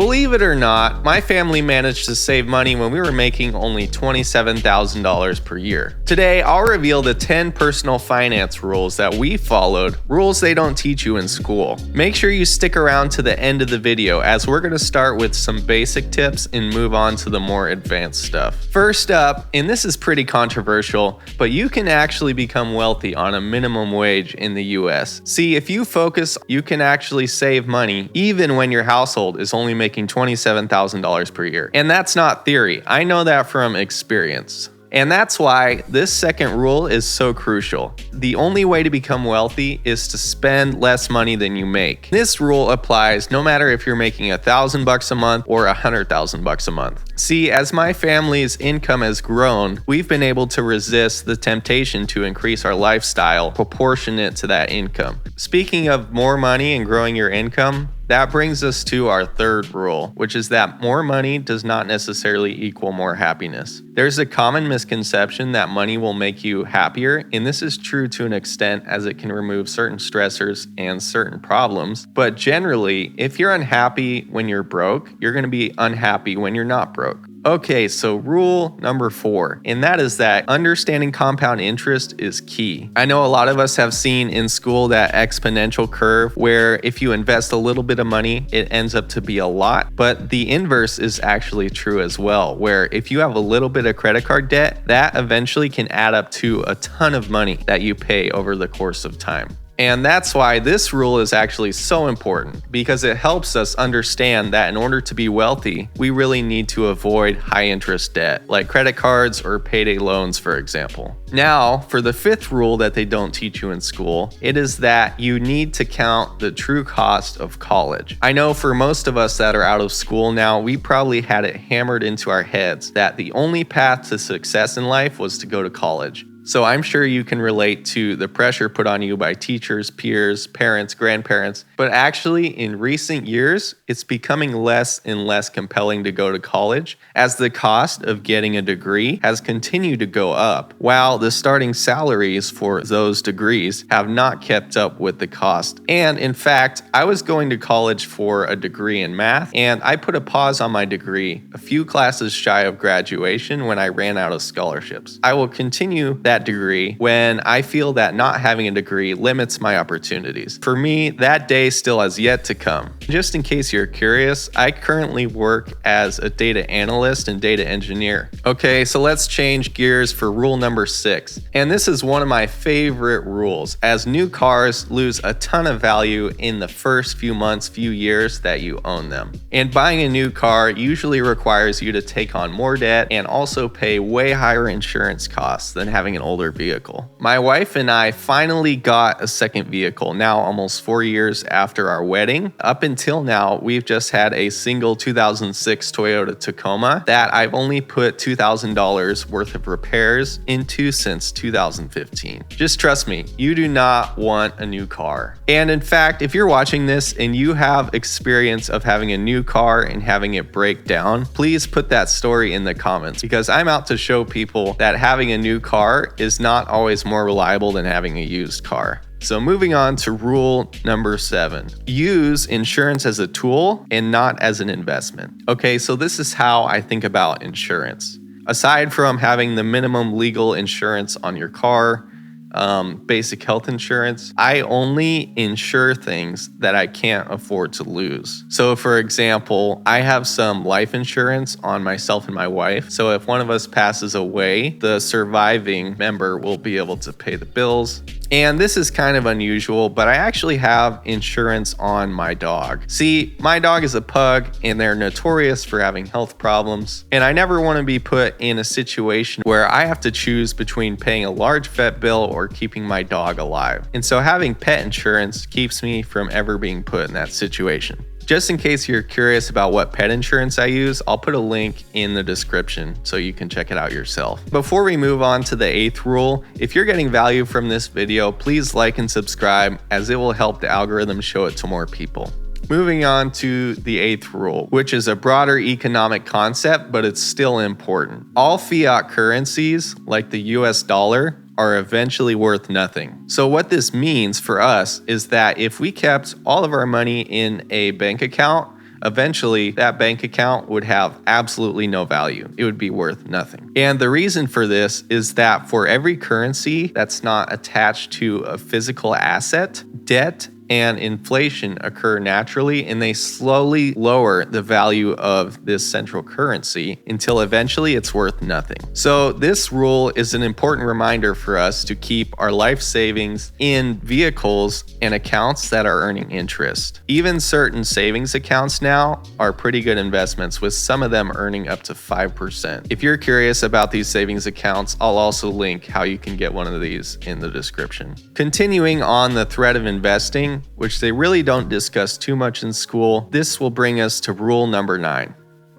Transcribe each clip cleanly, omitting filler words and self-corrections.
Believe it or not, my family managed to save money when we were making only $27,000 per year. Today, I'll reveal the 10 personal finance rules that we followed, rules they don't teach you in school. Make sure you stick around to the end of the video as we're going to start with some basic tips and move on to the more advanced stuff. First up, and this is pretty controversial, but you can actually become wealthy on a minimum wage in the US. See, if you focus, you can actually save money even when your household is only making $27,000 per year. And that's not theory. I know that from experience. And that's why this second rule is so crucial. The only way to become wealthy is to spend less money than you make. This rule applies no matter if you're making $1,000 a month or $100,000 a month. See, as my family's income has grown, we've been able to resist the temptation to increase our lifestyle proportionate to that income. Speaking of more money and growing your income, that brings us to our third rule, which is that more money does not necessarily equal more happiness. There's a common misconception that money will make you happier, and this is true to an extent as it can remove certain stressors and certain problems. But generally, if you're unhappy when you're broke, you're going to be unhappy when you're not broke. Okay, so rule number 4, and that is that understanding compound interest is key. I know a lot of us have seen in school that exponential curve where if you invest a little bit of money, it ends up to be a lot, but the inverse is actually true as well, where if you have a little bit of credit card debt, that eventually can add up to a ton of money that you pay over the course of time. And that's why this rule is actually so important, because it helps us understand that in order to be wealthy, we really need to avoid high interest debt, like credit cards or payday loans, for example. Now, for the 5th rule that they don't teach you in school, it is that you need to count the true cost of college. I know for most of us that are out of school now, we probably had it hammered into our heads that the only path to success in life was to go to college. So I'm sure you can relate to the pressure put on you by teachers, peers, parents, grandparents, but actually in recent years, it's becoming less and less compelling to go to college as the cost of getting a degree has continued to go up, while the starting salaries for those degrees have not kept up with the cost. And in fact, I was going to college for a degree in math, and I put a pause on my degree a few classes shy of graduation when I ran out of scholarships. I will continue that degree when I feel that not having a degree limits my opportunities. For me, that day still has yet to come. Just in case you're curious, I currently work as a data analyst and data engineer. Okay, so let's change gears for rule number 6. And this is one of my favorite rules, as new cars lose a ton of value in the first few months, few years that you own them. And buying a new car usually requires you to take on more debt and also pay way higher insurance costs than having an older vehicle. My wife and I finally got a second vehicle now almost 4 years after our wedding. Up until now, we've just had a single 2006 Toyota Tacoma that I've only put $2,000 worth of repairs into since 2015. Just trust me, you do not want a new car. And in fact, if you're watching this and you have experience of having a new car and having it break down, please put that story in the comments, because I'm out to show people that having a new car is not always more reliable than having a used car. So moving on to rule number 7, use insurance as a tool and not as an investment. Okay, so this is how I think about insurance. Aside from having the minimum legal insurance on your car, basic health insurance, I only insure things that I can't afford to lose. So for example, I have some life insurance on myself and my wife. So if one of us passes away, the surviving member will be able to pay the bills. And this is kind of unusual, but I actually have insurance on my dog. See, my dog is a pug and they're notorious for having health problems. And I never want to be put in a situation where I have to choose between paying a large vet bill or keeping my dog alive. And so having pet insurance keeps me from ever being put in that situation. Just in case you're curious about what pet insurance I use, I'll put a link in the description so you can check it out yourself. Before we move on to the 8th rule, if you're getting value from this video, please like and subscribe, as it will help the algorithm show it to more people. Moving on to the 8th rule, which is a broader economic concept, but it's still important. All fiat currencies, like the US dollar, are eventually worth nothing. So what this means for us is that if we kept all of our money in a bank account, eventually that bank account would have absolutely no value. It would be worth nothing. And the reason for this is that for every currency that's not attached to a physical asset, debt and inflation occur naturally, and they slowly lower the value of this central currency until eventually it's worth nothing. So this rule is an important reminder for us to keep our life savings in vehicles and accounts that are earning interest. Even certain savings accounts now are pretty good investments, with some of them earning up to 5%. If you're curious about these savings accounts, I'll also link how you can get one of these in the description. Continuing on the thread of investing, which they really don't discuss too much in school, this will bring us to rule number 9.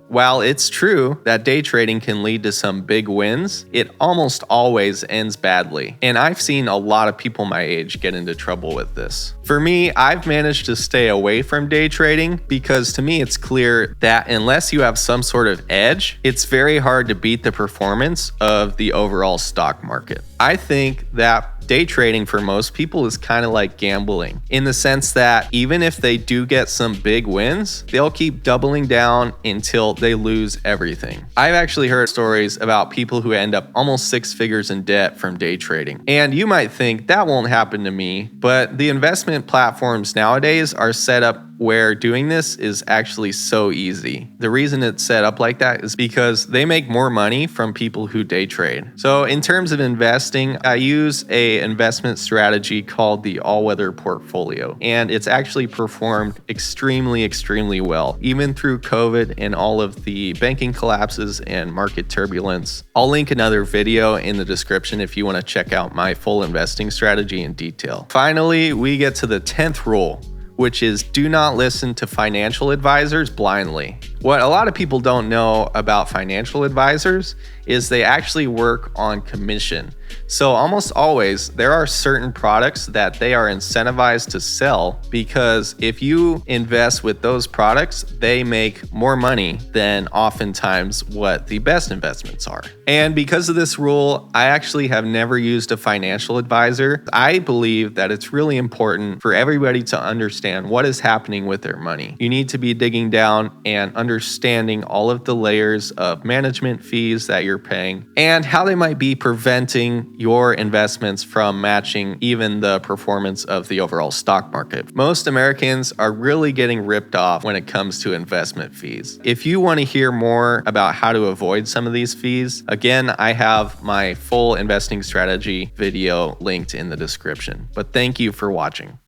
While it's true that day trading can lead to some big wins, it almost always ends badly. And I've seen a lot of people my age get into trouble with this. For me, I've managed to stay away from day trading because to me it's clear that unless you have some sort of edge, it's very hard to beat the performance of the overall stock market. I think that day trading for most people is kind of like gambling, in the sense that even if they do get some big wins, they'll keep doubling down until they lose everything. I've actually heard stories about people who end up almost 6 figures in debt from day trading. And you might think that won't happen to me, but the investment platforms nowadays are set up where doing this is actually so easy. The reason it's set up like that is because they make more money from people who day trade. So in terms of investing, I use an investment strategy called the all-weather portfolio, and it's actually performed extremely well, even through COVID and all of the banking collapses and market turbulence. I'll link another video in the description if you want to check out my full investing strategy in detail. Finally, we get to the 10th rule, which is do not listen to financial advisors blindly. What a lot of people don't know about financial advisors is they actually work on commission. So almost always there are certain products that they are incentivized to sell, because if you invest with those products, they make more money than oftentimes what the best investments are. And because of this rule, I actually have never used a financial advisor. I believe that it's really important for everybody to understand what is happening with their money. You need to be digging down and understanding all of the layers of management fees that you're paying and how they might be preventing your investments from matching even the performance of the overall stock market. Most Americans are really getting ripped off when it comes to investment fees. If you want to hear more about how to avoid some of these fees, again, I have my full investing strategy video linked in the description. But thank you for watching.